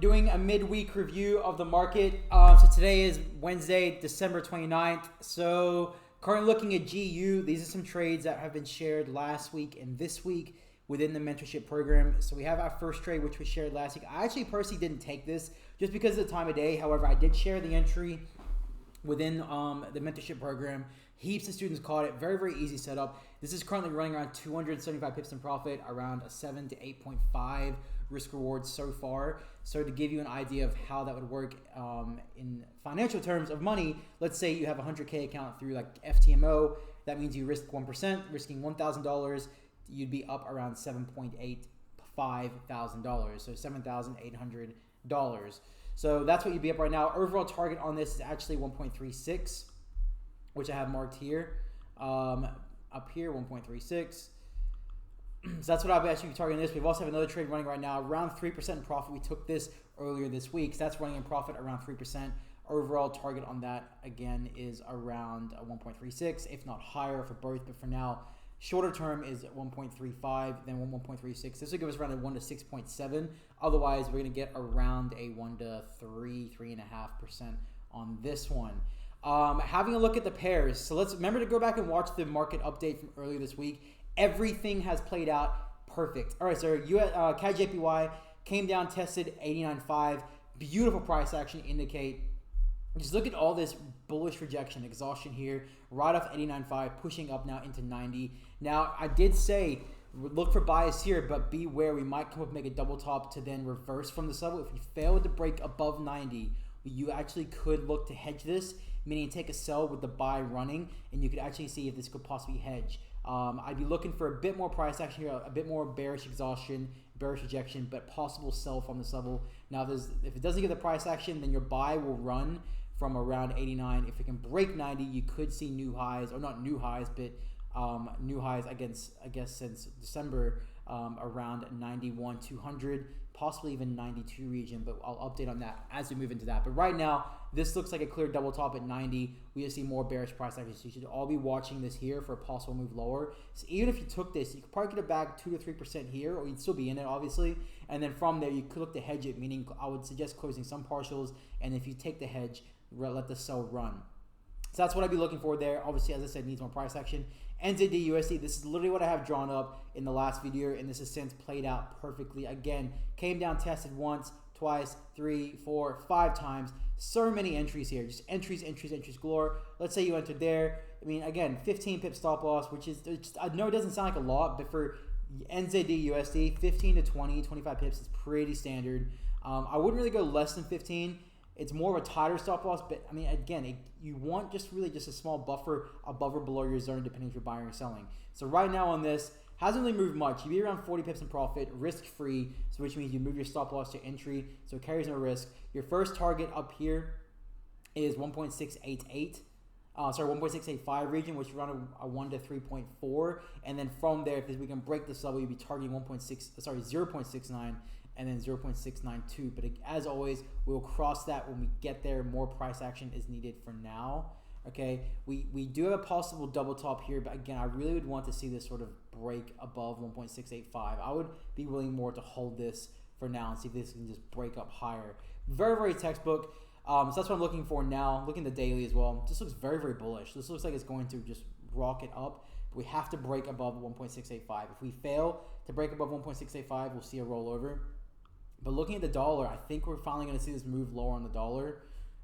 doing a midweek review of the market. So today is Wednesday, December 29th. So currently looking at GU. These are some trades that have been shared last week and this week within the mentorship program. So we have our first trade, which was shared last week. I actually personally didn't take this just because of the time of day. However, I did share the entry within the mentorship program. Heaps of students caught it. Very, very easy setup. This is currently running around 275 pips in profit, around a 7 to 8.5 risk reward so far. So to give you an idea of how that would work in financial terms of money, let's say you have a 100K account through like FTMO. That means you risk 1%, risking $1,000. You'd be up around $7.85 thousand, so $7,800. So that's what you'd be up right now. Overall target on this is actually 1.36, which I have marked here. Up here, 1.36. So that's what I'll actually be targeting this. We also have another trade running right now, around 3% in profit. We took this earlier this week, so that's running in profit around 3%. Overall target on that, again, is around 1.36, if not higher for both. But for now, shorter term is 1.35, then 1.36. This will give us around a 1 to 6.7. Otherwise, we're going to get around a 1 to 3.5% on this one. Having a look at the pairs. So let's remember to go back and watch the market update from earlier this week. Everything has played out perfect. All right, so Usc Jpy came down, tested 89.5. Beautiful price action indicate. Just look at all this bullish rejection, exhaustion here, right off 89.5, pushing up now into 90. Now, I did say look for bias here, but beware. We might come up and make a double top to then reverse from this level. If we fail to break above 90, you actually could look to hedge this, meaning take a sell with the buy running, and you could actually see if this could possibly hedge. I'd be looking for a bit more price action here, a bit more bearish exhaustion, bearish rejection, but possible sell from this level. Now, if it doesn't get the price action, then your buy will run from around 89. If it can break 90, you could see new highs, or not new highs, but new highs, I guess since December, around 91, 200, possibly even 92 region, but I'll update on that as we move into that. But right now, this looks like a clear double top at 90. We just see more bearish price action, so you should all be watching this here for a possible move lower. So even if you took this, you could probably get it back 2 to 3% here, or you'd still be in it, obviously. And then from there, you could look to hedge it, meaning I would suggest closing some partials, and if you take the hedge, let the sell run. So that's what I'd be looking for there. Obviously, as I said, needs more price action. NZD USD, this is literally what I have drawn up in the last video, and this has since played out perfectly. Again, came down, tested once, twice, 3, 4, 5 times. So many entries here, just entries galore. Let's say you entered there. I mean, again, 15 pip stop loss, which is, I know it doesn't sound like a lot, but for NZD USD, 15 to 20, 25 pips is pretty standard. I wouldn't really go less than 15. It's more of a tighter stop loss, but I mean, again, you want just a small buffer above or below your zone, depending if you're buying or selling. So right now on this, hasn't really moved much. You'd be around 40 pips in profit, risk-free, so which means you move your stop loss to entry, so it carries no risk. Your first target up here is 1.688. 1.685 region, which is around a 1 to 3.4, and then from there, if we can break this level, you'd be targeting 0.69. And then 0.692. But as always, we'll cross that when we get there. More price action is needed for now. Okay, we do have a possible double top here, but again, I really would want to see this sort of break above 1.685. I would be willing more to hold this for now and see if this can just break up higher. Very, very textbook. So that's what I'm looking for now. Looking at the daily as well. This looks very, very bullish. This looks like it's going to just rocket up. But we have to break above 1.685. If we fail to break above 1.685, we'll see a rollover. But looking at the dollar, I think we're finally going to see this move lower on the dollar,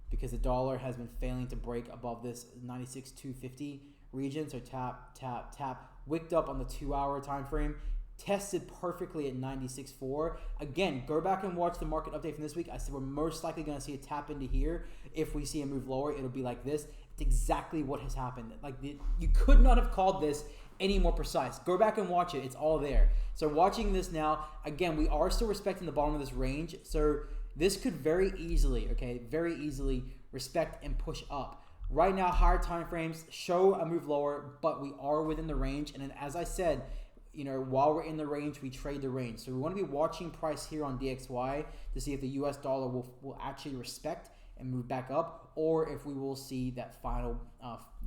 because the dollar has been failing to break above this 96.250 region. So tap, tap, tap, wicked up on the 2-hour time frame, tested perfectly at 96.4. Again, go back and watch the market update from this week. I said we're most likely going to see a tap into here. If we see a move lower, it'll be like this. It's exactly what has happened. Like you could not have called this any more precise. Go back and watch it. It's all there. So watching this now, again, we are still respecting the bottom of this range. So this could very easily respect and push up. Right now, higher time frames show a move lower, but we are within the range. And then, as I said, while we're in the range, we trade the range. So we want to be watching price here on DXY to see if the US dollar will actually respect and move back up, or if we will see that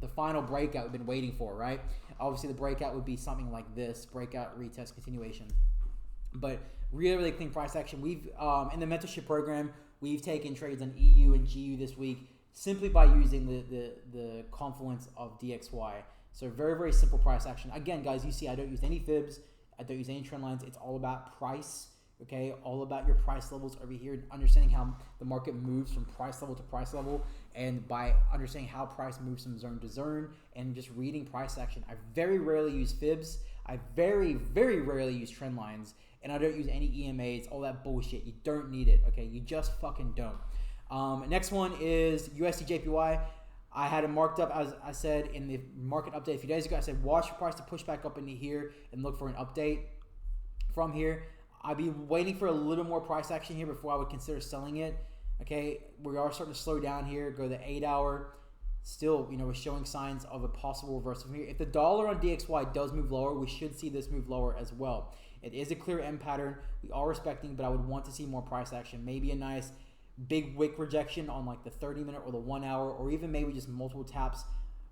the final breakout we've been waiting for, right? Obviously, the breakout would be something like this: breakout, retest, continuation. But really clean price action. We've in the mentorship program, we've taken trades on EU and GU this week simply by using the confluence of DXY. So very simple price action. Again, guys, you see I don't use any fibs. I don't use any trend lines. It's all about price. Okay, all about your price levels over here, understanding how the market moves from price level to price level, and by understanding how price moves from zone to zone, and just reading price action. I very rarely use fibs. I very rarely use trend lines, and I don't use any EMAs, all that bullshit. You don't need it, okay? You just fucking don't. Next one is USC Jpy. I had it marked up, as I said in the market update a few days ago. I said watch the price to push back up into here and look for an update from here. I'd be waiting for a little more price action here before I would consider selling it. Okay, we are starting to slow down here. Go to the 8 hour. Still, we're showing signs of a possible reversal from here. If the dollar on DXY does move lower, we should see this move lower as well. It is a clear M pattern. We are respecting, but I would want to see more price action. Maybe a nice big wick rejection on like the 30-minute or the 1 hour, or even maybe just multiple taps,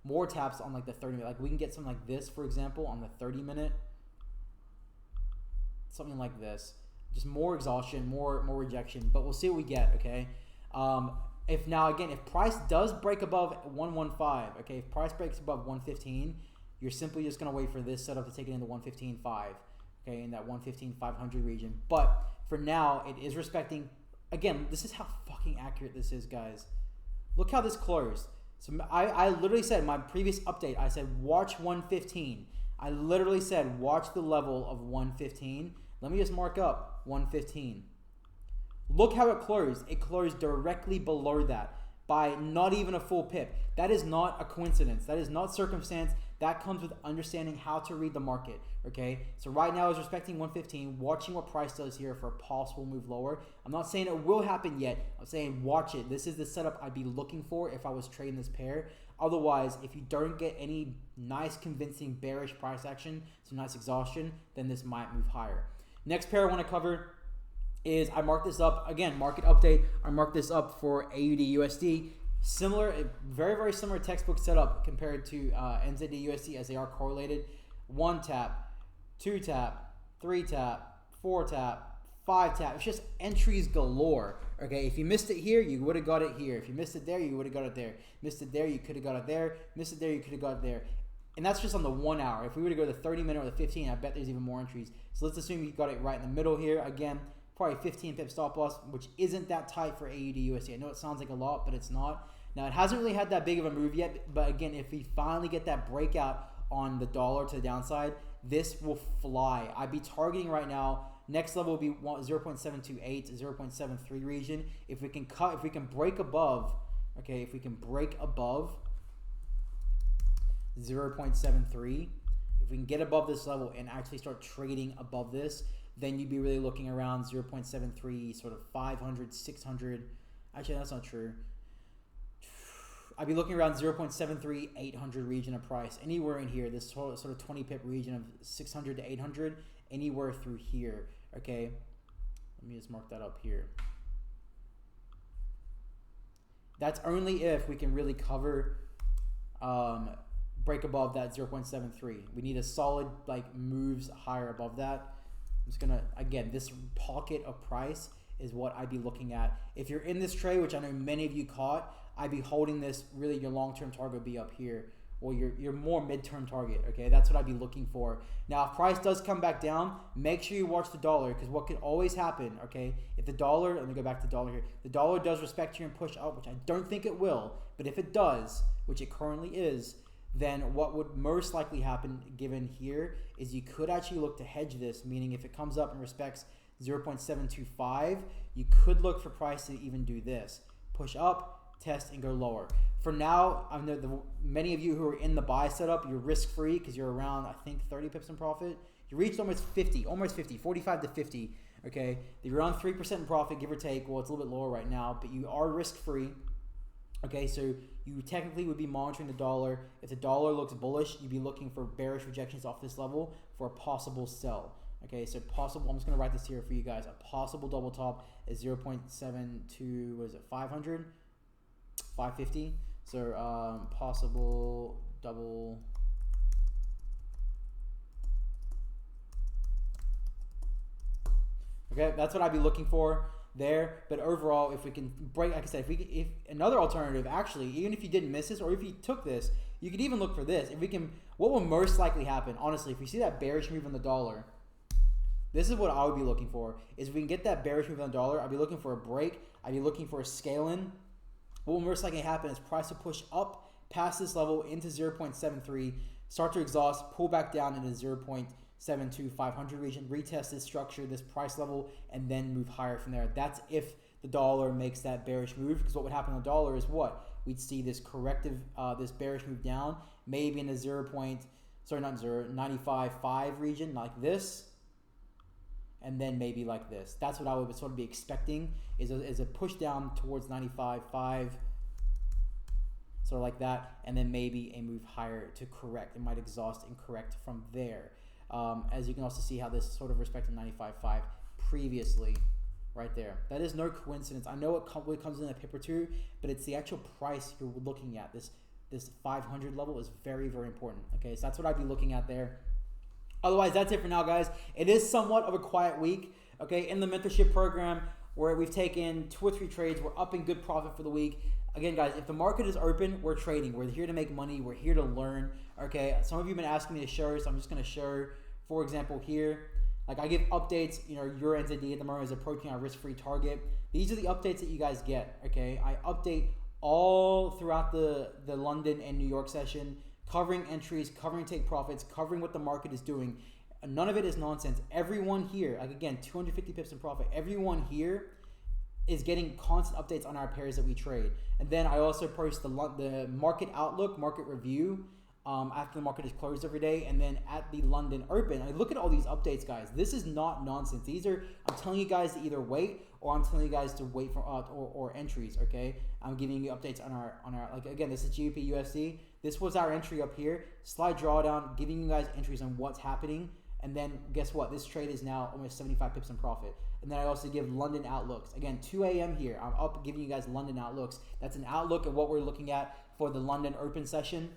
more taps on like the 30-minute. Like we can get something like this, for example, on the 30-minute. Something like this, just more exhaustion, more rejection, but we'll see what we get. Okay, if price does break above 115, okay, if price breaks above 115, you're simply just gonna wait for this setup to take it into 115.5, okay, in that 115.500 region. But for now, it is respecting. Again, this is how fucking accurate this is, guys. Look how this closed. So I literally said in my previous update, I said watch 115. I literally said watch the level of 115. Let me just mark up 115. Look how it closed. It closed directly below that by not even a full pip. That is not a coincidence. That is not circumstance. That comes with understanding how to read the market. Okay, so right now I was respecting 115, watching what price does here for a possible move lower. I'm not saying it will happen yet. I'm saying watch it. This is the setup I'd be looking for if I was trading this pair. Otherwise, if you don't get any nice convincing bearish price action, some nice exhaustion, then this might move higher. Next pair I want to cover is, I marked this up, again, market update. I marked this up for AUD USD. Similar, very similar textbook setup compared to NZD USD, as they are correlated. 1 tap, 2 tap, 3 tap, 4 tap, 5 tap. It's just entries galore. Okay, if you missed it here, you would have got it here. If you missed it there, you would have got it there. Missed it there, you could have got it there. Missed it there, you could have got it there. And that's just on the 1 hour. If we were to go to the 30-minute or the 15, I bet there's even more entries. So let's assume you got it right in the middle here. Again, probably 15 pip stop loss, which isn't that tight for AUD USD. I know it sounds like a lot, but it's not. Now, it hasn't really had that big of a move yet, but again, if we finally get that breakout on the dollar to the downside, this will fly. I'd be targeting right now, next level will be 0.728, 0.73 region. If we can break above, okay, if we can break above 0.73, if we can get above this level and actually start trading above this, then you'd be really looking around 0.73, sort of 500, 600. Actually, that's not true. I'd be looking around 0.73, 800 region of price. Anywhere in here, this sort of 20 pip region of 600 to 800, anywhere through here, okay? Let me just mark that up here. That's only if we can really cover, break above that 0.73. We need a solid, like, moves higher above that. I'm just gonna, again, this pocket of price is what I'd be looking at. If you're in this trade, which I know many of you caught, I'd be holding this, really your long-term target would be up here, or your more mid-term target, okay? That's what I'd be looking for. Now, if price does come back down, make sure you watch the dollar, because what could always happen, okay? If the dollar, let me go back to the dollar here. The dollar does respect you and push up, which I don't think it will, but if it does, which it currently is, then what would most likely happen given here is you could actually look to hedge this, meaning if it comes up and respects 0.725, you could look for price to even do this. Push up, test, and go lower. For now, I know many of you who are in the buy setup, you're risk-free because you're around, I think, 30 pips in profit. You reached almost 50, 45 to 50, okay? You're around 3% in profit, give or take. Well, it's a little bit lower right now, but you are risk-free, okay? So you technically would be monitoring the dollar. If the dollar looks bullish, you'd be looking for bearish rejections off this level for a possible sell. Okay, so possible, I'm just going to write this here for you guys. A possible double top is 0.72, what is it, 500? 550. So possible double Okay, that's what I'd be looking for there. But overall, if we can break, like I said, if another alternative, actually, even if you didn't miss this or if you took this, you could even look for this. If we can, what will most likely happen, honestly, if we see that bearish move on the dollar, this is what I would be looking for. Is if we can get that bearish move on the dollar, I'd be looking for a break. I'd be looking for a scale in. What will most likely happen is price to push up past this level into 0.73, start to exhaust, pull back down into 0.72500 region, retest this structure, this price level, and then move higher from there. That's if the dollar makes that bearish move, because what would happen on the dollar is what? We'd see this corrective, this bearish move down, maybe in a 95.5 region like this, and then maybe like this. That's what I would sort of be expecting, is a push down towards 95.5, sort of like that, and then maybe a move higher to correct. It might exhaust and correct from there. As you can also see how this sort of respected 95.5 previously, right there. That is no coincidence. I know it comes in a pip or two, but it's the actual price you're looking at. This 500 level is very, very important. Okay, so that's what I'd be looking at there. Otherwise, that's it for now, guys. It is somewhat of a quiet week, okay, in the mentorship program, where we've taken 2 or 3 trades. We're up in good profit for the week. Again, guys, if the market is open, we're trading. We're here to make money. We're here to learn, okay? Some of you have been asking me to show, so I'm just going to show, for example, here. Like, I give updates, you know, your NZD at the moment is approaching our risk-free target. These are the updates that you guys get, okay? I update all throughout the London and New York session, covering entries, covering take profits, covering what the market is doing. None of it is nonsense. Everyone here, like again, 250 pips in profit, everyone here is getting constant updates on our pairs that we trade. And then I also post the market outlook, market review, after the market is closed every day, and then at the London Open. I look at all these updates, guys. This is not nonsense. These are, I'm telling you guys to either wait, or I'm telling you guys to wait for or entries. Okay, I'm giving you updates on our like again. This is Jpy USD. This was our entry up here. Slide drawdown, giving you guys entries on what's happening. And then guess what? This trade is now almost 75 pips in profit. And then I also give London outlooks. Again, 2 a.m. here. I'm up giving you guys London outlooks. That's an outlook of what we're looking at for the London Open session,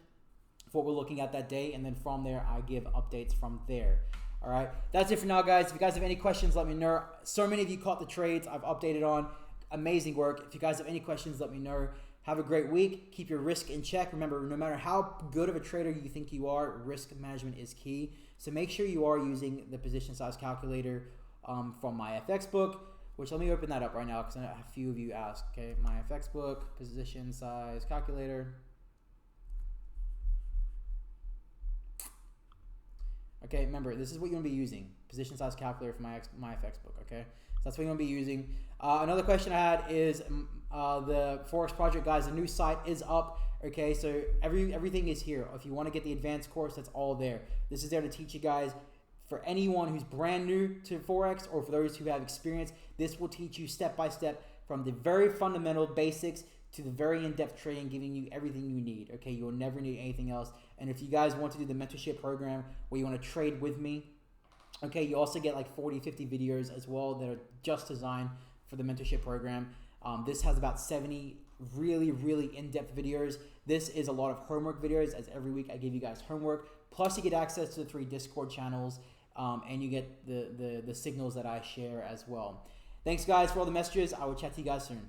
for what we're looking at that day. And then from there, I give updates from there. All right. That's it for now, guys. If you guys have any questions, let me know. So many of you caught the trades I've updated on. Amazing work. If you guys have any questions, let me know. Have a great week. Keep your risk in check. Remember, no matter how good of a trader you think you are, risk management is key. So make sure you are using the position size calculator from my FX book, which let me open that up right now because a few of you asked. Okay, my FX book, position size calculator. Okay, remember, this is what you want to be using. Position size calculator for my FX book, okay? So that's what you want to be using. Another question I had is the Forex Project, guys, the new site is up, okay? So everything is here. If you want to get the advanced course, that's all there. This is there to teach you guys. For anyone who's brand new to Forex or for those who have experience, this will teach you step by step from the very fundamental basics to the very in-depth trading, giving you everything you need, okay? You will never need anything else. And if you guys want to do the mentorship program where you want to trade with me, okay, you also get like 40, 50 videos as well that are just designed for the mentorship program. This has about 70 really, really in-depth videos. This is a lot of homework videos, as every week I give you guys homework. Plus you get access to the 3 Discord channels, and you get the signals that I share as well. Thanks, guys, for all the messages. I will chat to you guys soon.